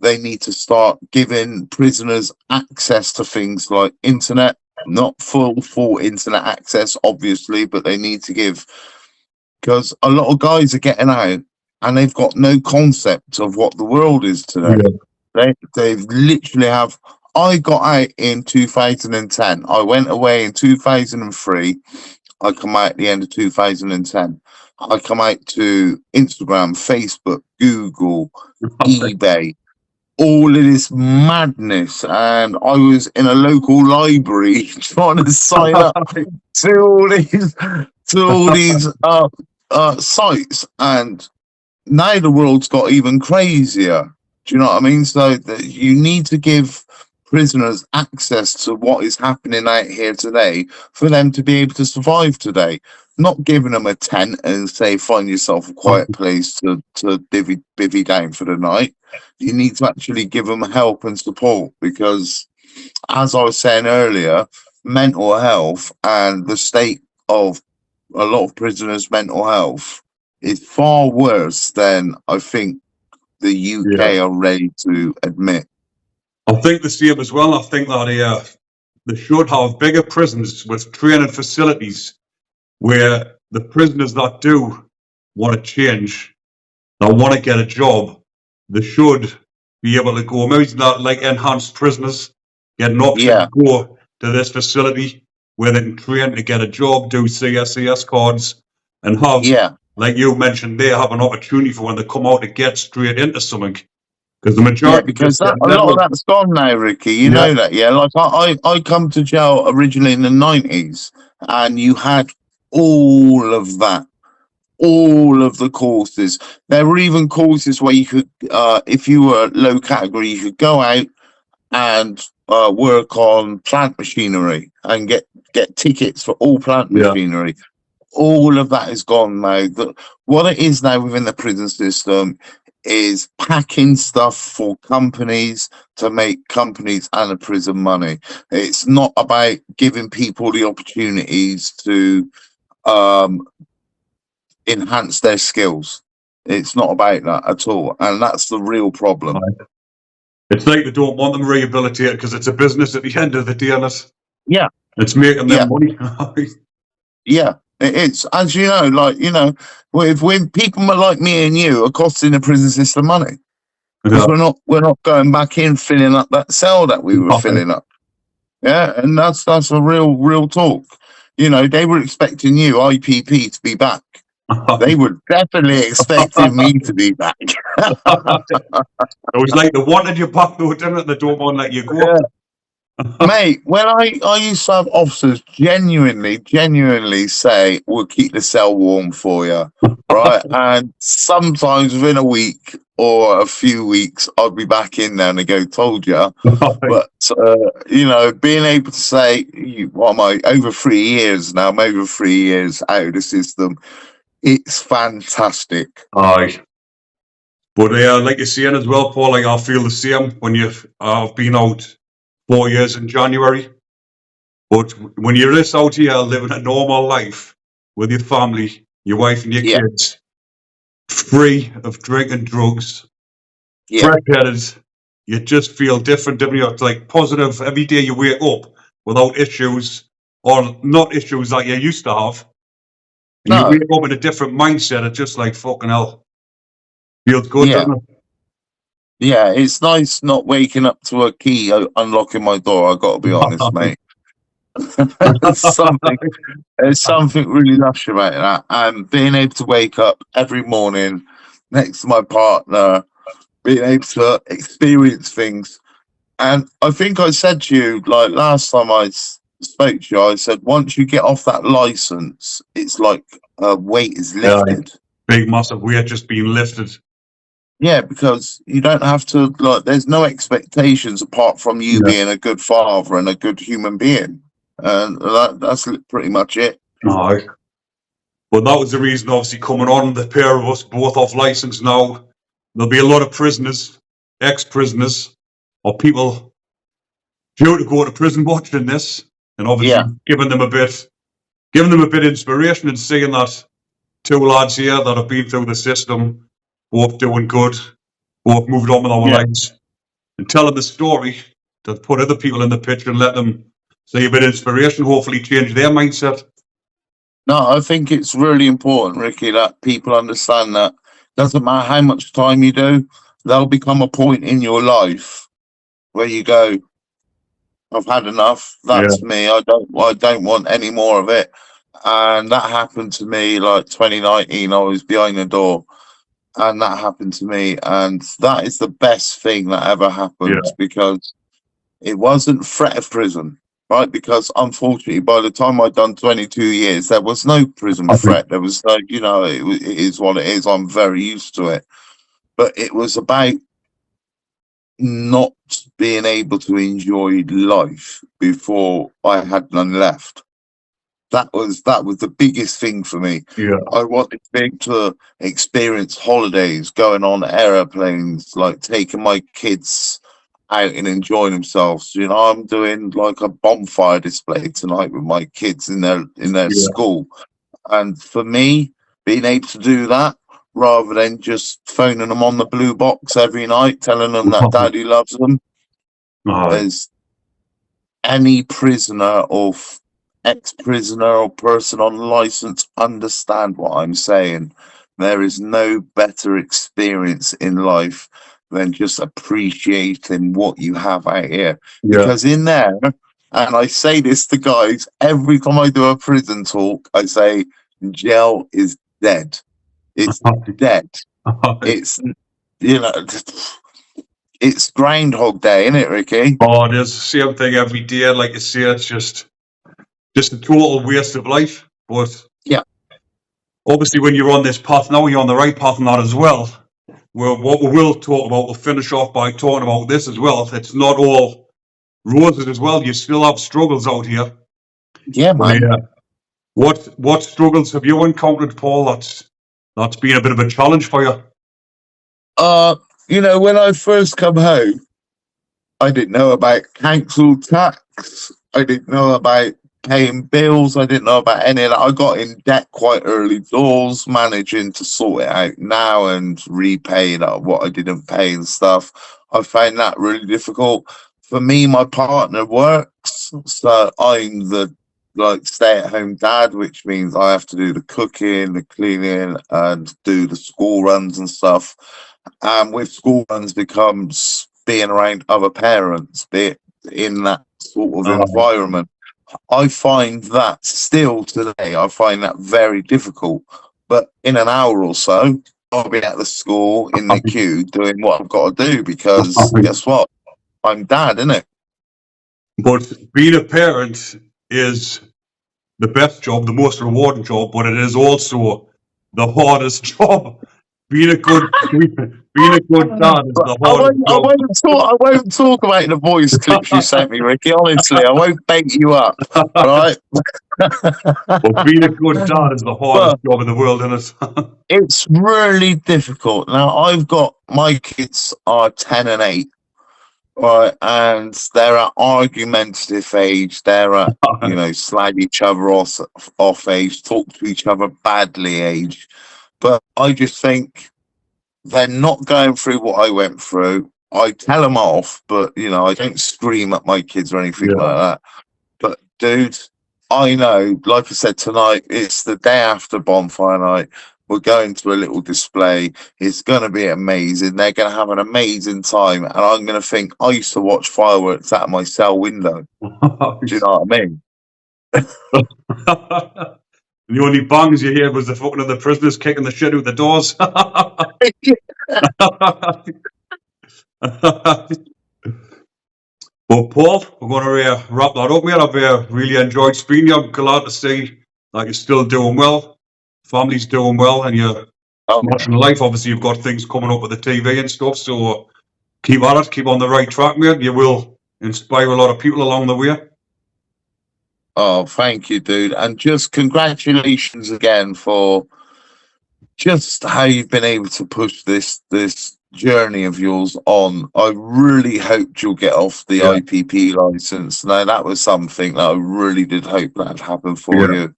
They need to start giving prisoners access to things like internet, not full internet access, obviously, but they need to give, because a lot of guys are getting out and they've got no concept of what the world is today. They literally have. I got out in 2010. I went away in 2003. I come out at the end of 2010. I come out to Instagram, Facebook, Google, eBay, all of this madness. And I was in a local library trying to sign up to all these sites. And now the world's got even crazier. Do you know what I mean? So you need to give prisoners access to what is happening out here today for them to be able to survive today. Not giving them a tent and say, find yourself a quiet place to bivvy down for the night. You need to actually give them help and support, because as I was saying earlier, mental health and the state of a lot of prisoners' mental health is far worse than I think the Yeah. UK are ready to admit. I think the same as well. I think that they should have bigger prisons with training facilities where the prisoners that do want to change, that want to get a job, they should be able to go. Maybe it's not like enhanced prisoners get an option to Yeah, go to this facility where they can train to get a job, do CSCS cards, and have, yeah, like you mentioned, they have an opportunity for when they come out to get straight into something. Because the yeah. majority Because just get that a lot of leveled. that's gone now, Ricky. You Yeah, know that, yeah. Like I come to jail originally in the 90s, and you had all of that, all of the courses. There were even courses where you could, if you were low category, you could go out and work on plant machinery and get tickets for all plant yeah, machinery. All of that is gone now. What it is now within the prison system is packing stuff for companies to make companies and the prison money. It's not about giving people the opportunities to um, enhance their skills. It's not about that at all, and that's the real problem. right. It's like they don't want them rehabilitated because it's a business at the end of the day, and Yeah, it's making yeah, them money. yeah. It is, as you know, like you know, when people like me and you are costing the prison system money because Yeah. we're not going back in filling up that cell that we were filling up. Yeah, and that's a real talk. You know, they were expecting you, IPP, to be back. They were definitely expecting me to be back. It was like they wanted you back, though, didn't it? They don't want to let you go. Mate, when I used to have officers genuinely say, we'll keep the cell warm for you, right? And sometimes within a week or a few weeks, I'd be back in there and they go, told you. But, you know, being able to say, what am I, over 3 years now, I'm over 3 years out of the system, it's fantastic. Aye. But like you're saying as well, Paul, like I feel the same when I've been out 4 years in January. But when you're just out here living a normal life with your family, your wife and your Yeah, kids, free of drinking drugs, yeah. fresh-headed, you just feel different, don't you? It's like positive every day you wake up without issues or not issues that you used to have. And you No, wake up in a different mindset. It's just like fucking hell. Feels good, yeah. doesn't it? Yeah, it's nice not waking up to a key unlocking my door. I got to be honest, mate. There's something, there's something really lush about that, and being able to wake up every morning next to my partner, being able to experience things. And I think I said to you, like last time spoke to you, I said once you get off that license, it's like a weight is Yeah, lifted. big massive weight just being lifted. Yeah, because you don't have to like. There's no expectations apart from you Yeah. being a good father and a good human being, and that's pretty much it. Aye. But that was the reason, obviously, coming on, the pair of us both off license now. There'll be a lot of prisoners, ex-prisoners, or people due to go to prison watching this, and obviously Yeah, giving them a bit of inspiration and seeing that two lads here that have been through the system, both doing good, both moved on with our yeah. lives, and telling the story to put other people in the picture and let them see a bit of inspiration, hopefully change their mindset. No, I think it's really important, Ricky, that people understand that doesn't matter how much time you do, there'll become a point in your life where you go, I've had enough. Yeah, That's me. I don't want any more of it. And that happened to me like 2019. I was behind the door, and that happened to me, and that is the best thing that ever happened yeah, because it wasn't threat of prison, right? Because unfortunately, by the time I'd done 22 years, there was no prison I think, threat. There was no, you know, it is what it is. I'm very used to it. But it was about not being able to enjoy life before I had none left. That was the biggest thing for me. yeah, I wanted to be able to experience holidays, going on airplanes, like taking my kids out and enjoying themselves. You know, I'm doing like a bonfire display tonight with my kids in their yeah, school. And for me, being able to do that rather than just phoning them on the blue box every night, telling them that daddy loves them. As any prisoner or ex-prisoner or person on license understand what I'm saying. There is no better experience in life than just appreciating what you have out here. Because in there, and I say this to guys every time I do a prison talk, I say jail is dead. It's dead. It's, you know, it's Groundhog Day, isn't it, Ricky? Oh, it is the same thing every day. Like you say, it's just a total waste of life. But yeah, obviously, when you're on this path now, you're on the right path on that as well. What we will talk about, we'll finish off by talking about this as well. It's not all roses as well. You still have struggles out here. Yeah, man. Yeah. What struggles have you encountered, Paul? That's been a bit of a challenge for you. You know, when I first come home, I didn't know about council tax. I didn't know about paying bills. I didn't know about any of that. I got in debt quite early doors, managing to sort it out now and repay what I didn't pay and stuff. I found that really difficult. For me, my partner works, so I'm the stay-at-home dad, which means I have to do the cooking, the cleaning, and do the school runs and stuff. And with school runs becomes being around other parents, be it in that sort of environment. I find that still today, I find that very difficult. But in an hour or so, I'll be at the school in the queue doing what I've got to do because guess what? I'm dad, innit? But being a parent is the best job, the most rewarding job, but it is also the hardest job. Being a good dad is the hardest job. I won't talk about the voice clips you sent me, Ricky. Honestly, I won't bait you up. Right? But being a good dad is the hardest job in the world, isn't it? It's really difficult. Now, I've got my kids are 10 and 8. Right, and they're at argumentative age. They're at, you know, slag each other off age, talk to each other badly age. But I just think they're not going through what I went through. I tell them off, but, you know, I don't scream at my kids or anything like that. But, dude, I know, like I said, tonight, it's the day after bonfire night. We're going to a little display. It's going to be amazing. They're going to have an amazing time. And I'm going to think, I used to watch fireworks out of my cell window. Do you know what I mean? The only bangs you hear was the fucking of the prisoners kicking the shit out the doors. Well, Paul, we're going to wrap that up, mate. I've really enjoyed speaking to you. I'm glad to see that you're still doing well. Family's doing well, and you're smashing life. Obviously, you've got things coming up with the TV and stuff, so keep at it. Keep on the right track, mate. You will inspire a lot of people along the way. Oh, thank you, dude. And just congratulations again for just how you've been able to push this journey of yours on. I really hoped you'll get off the IPP license. Now, that was something that I really did hope that had happened for you.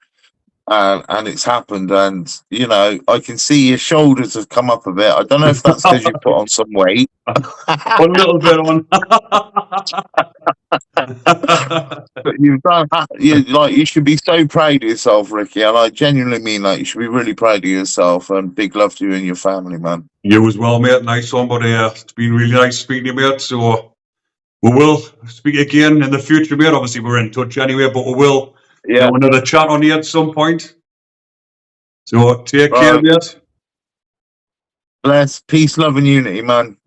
And it's happened, and you know, I can see your shoulders have come up a bit. I don't know if that's because you put on some weight. A little bit on. But you've done. You should be so proud of yourself, Ricky. And I genuinely mean that. You should be really proud of yourself. And big love to you and your family, man. You as well, mate. Nice one, but it's been really nice speaking to you, mate. So we will speak again in the future, mate. Obviously, we're in touch anyway, but we will. Yeah, another chat on here at some point. So take care, mate. Bless, peace, love, and unity, man.